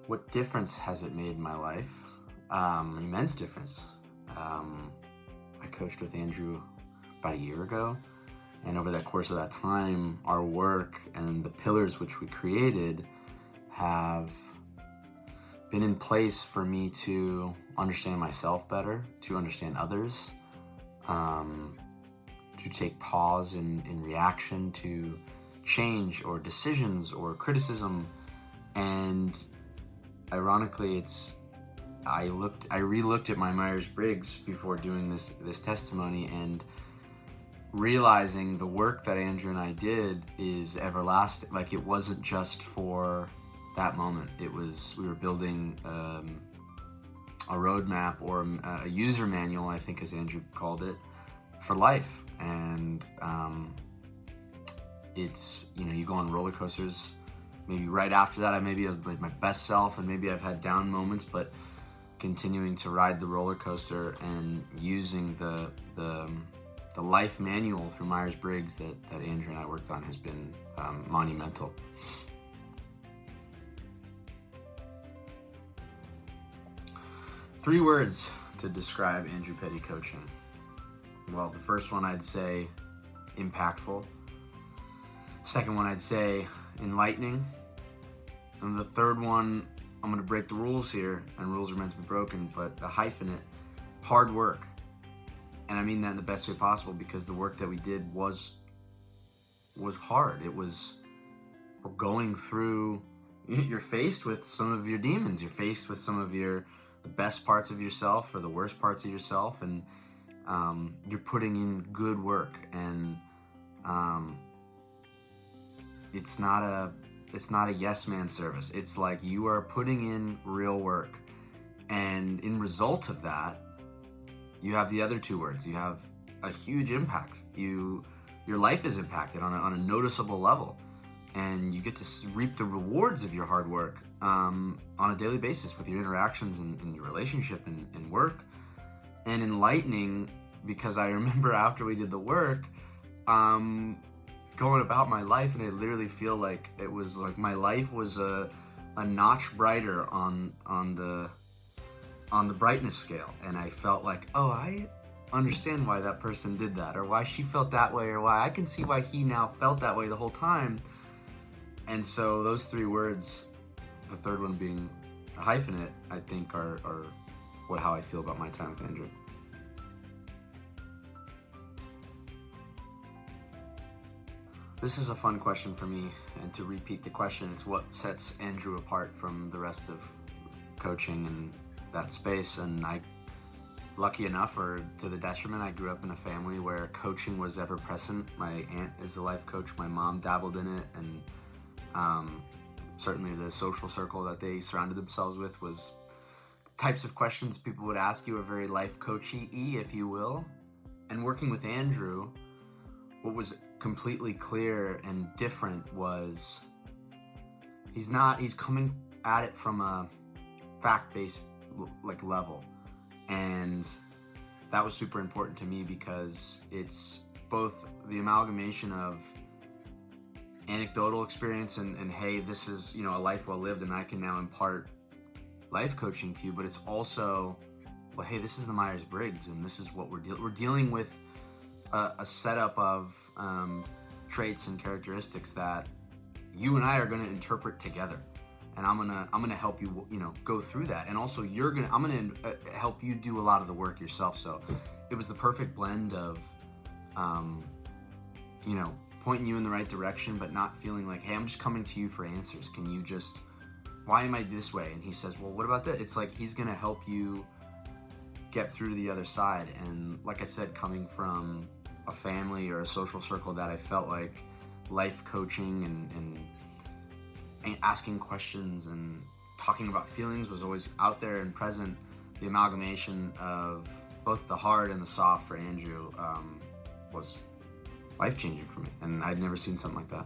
What difference has it made in my life? Immense difference. I coached with Andrew about a year ago, and over that course of that time, our work and the pillars which we created have been in place for me to understand myself better, to understand others, to take pause in reaction to change or decisions or criticism. And ironically, I re-looked at my Myers-Briggs before doing this testimony, and realizing the work that Andrew and I did is everlasting. Like, it wasn't just for that moment. We were building a roadmap or a user manual, I think, as Andrew called it, for life. And it's, you go on roller coasters. Maybe right after that, I maybe was my best self, and maybe I've had down moments, but continuing to ride the roller coaster and using the life manual through Myers-Briggs that Andrew and I worked on has been monumental. Three words to describe Andrew Petty coaching. Well, the first one I'd say impactful. Second one I'd say enlightening. And the third one, I'm going to break the rules here, and rules are meant to be broken, but a hyphenate, hard work. And I mean that in the best way possible, because the work that we did was hard. We're going through, you're faced with some of your demons. You're faced with some of the best parts of yourself or the worst parts of yourself, and you're putting in good work. And it's not a yes man service. It's like you are putting in real work, and in result of that, you have the other two words. You have a huge impact. Your life is impacted on a noticeable level, and you get to reap the rewards of your hard work on a daily basis with your interactions and your relationship and work. And enlightening, because I remember after we did the work, going about my life, and I literally feel like it was like my life was a notch brighter on the brightness scale. And I felt like, oh, I understand why that person did that, or why she felt that way, or why I can see why he now felt that way the whole time. And so those three words, the third one being a hyphenate, I think are how I feel about my time with Andrew. This is a fun question for me, and to repeat the question, it's what sets Andrew apart from the rest of coaching and that space. And lucky enough, or to the detriment, I grew up in a family where coaching was ever present. My aunt is a life coach, my mom dabbled in it, and certainly the social circle that they surrounded themselves with was types of questions people would ask you are very life coachy-y, if you will. And working with Andrew, what was completely clear and different was he's coming at it from a fact-based level. And that was super important to me, because it's both the amalgamation of anecdotal experience and hey, this is, a life well lived, and I can now impart life coaching to you, but it's also, well, hey, this is the Myers-Briggs, and this is what we're dealing with a setup of traits and characteristics that you and I are going to interpret together, and I'm gonna help you, go through that, and also I'm gonna help you do a lot of the work yourself. So it was the perfect blend of, pointing you in the right direction, but not feeling like, hey, I'm just coming to you for answers. Can you just, why am I this way? And he says, well, what about that? It's like he's gonna help you get through to the other side. And like I said, coming from a family or a social circle that I felt like life coaching and asking questions and talking about feelings was always out there and present, the amalgamation of both the hard and the soft for Andrew was life-changing for me, and I'd never seen something like that.